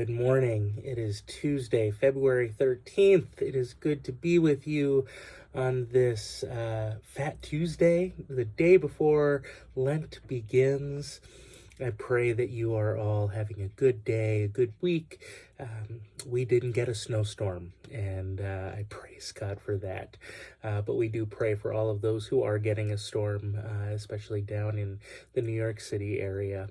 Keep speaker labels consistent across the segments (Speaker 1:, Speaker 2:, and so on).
Speaker 1: Good morning. It is Tuesday, February 13th. It is good to be with you on this Fat Tuesday, the day before Lent begins. I pray that you are all having a good day, a good week. We didn't get a snowstorm, and I praise God for that. But we do pray for all of those who are getting a storm, especially down in the New York City area.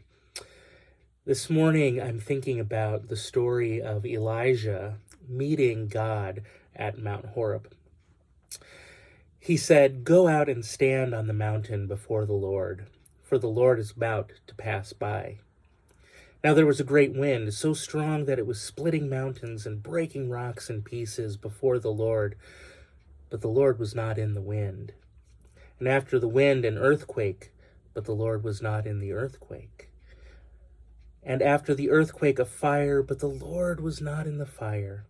Speaker 1: This morning, I'm thinking about the story of Elijah meeting God at Mount Horeb. He said, "Go out and stand on the mountain before the Lord, for the Lord is about to pass by." Now there was a great wind, so strong that it was splitting mountains and breaking rocks in pieces before the Lord, but the Lord was not in the wind. And after the wind, an earthquake, but the Lord was not in the earthquake. And after the earthquake, a fire, but the Lord was not in the fire.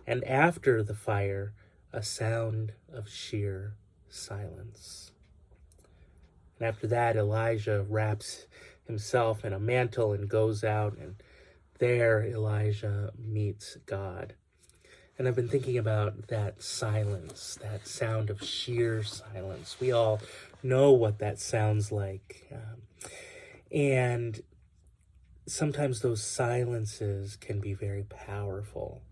Speaker 1: And after the fire, a sound of sheer silence. And after that, Elijah wraps himself in a mantle and goes out, and there Elijah meets God. And I've been thinking about that silence, that sound of sheer silence. We all know what that sounds like. And sometimes those silences can be very powerful.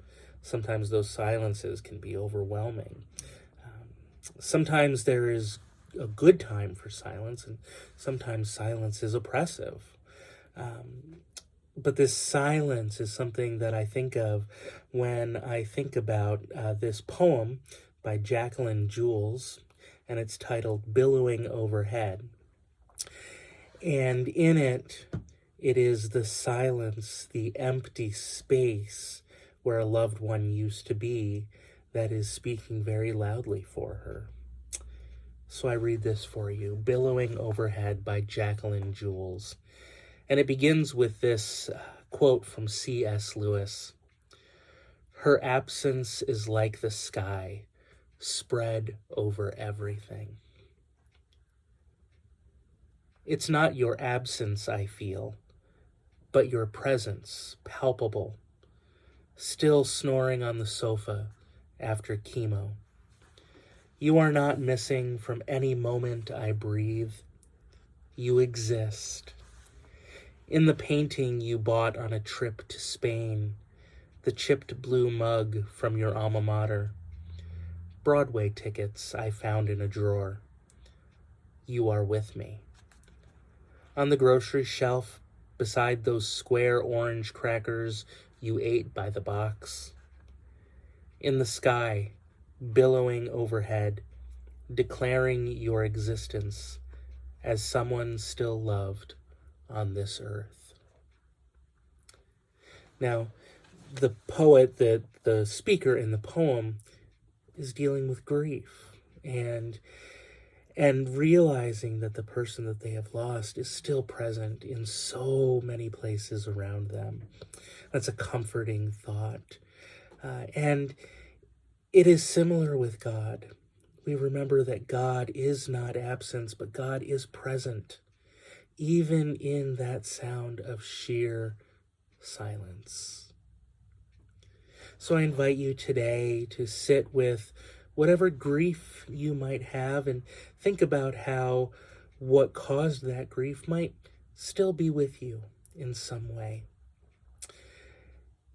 Speaker 1: Sometimes those silences can be overwhelming. Sometimes there is a good time for silence, and sometimes silence is oppressive. But this silence is something that I think of when I think about this poem by Jacqueline Jules, and it's titled "Billowing Overhead." And in it, it is the silence, the empty space where a loved one used to be that is speaking very loudly for her. So I read this for you, "Billowing Overhead" by Jacqueline Jules. And it begins with this quote from C.S. Lewis. "Her absence is like the sky, spread over everything." It's not your absence I feel, but your presence, palpable, still snoring on the sofa after chemo. You are not missing from any moment I breathe. You exist. In the painting you bought on a trip to Spain, the chipped blue mug from your alma mater, Broadway tickets I found in a drawer. You are with me. On the grocery shelf, beside those square orange crackers you ate by the box. In the sky, billowing overhead, declaring your existence as someone still loved on this earth. Now, the poet, the speaker in the poem, is dealing with grief and realizing that the person that they have lost is still present in so many places around them. That's a comforting thought. And it is similar with God. We remember that God is not absent, but God is present, even in that sound of sheer silence. So I invite you today to sit with whatever grief you might have and think about how what caused that grief might still be with you in some way.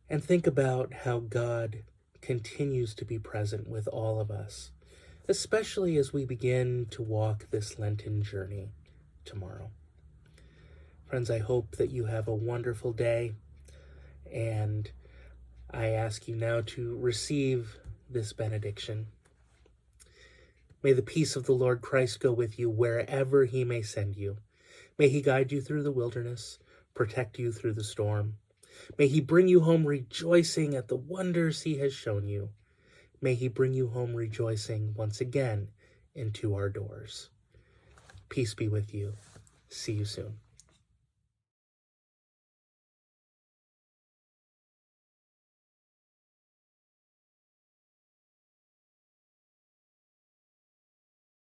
Speaker 1: And think about how God continues to be present with all of us, especially as we begin to walk this Lenten journey tomorrow. Friends, I hope that you have a wonderful day, and I ask you now to receive this benediction. May the peace of the Lord Christ go with you wherever he may send you. May he guide you through the wilderness, protect you through the storm. May he bring you home rejoicing at the wonders he has shown you. May he bring you home rejoicing once again into our doors. Peace be with you. See you soon.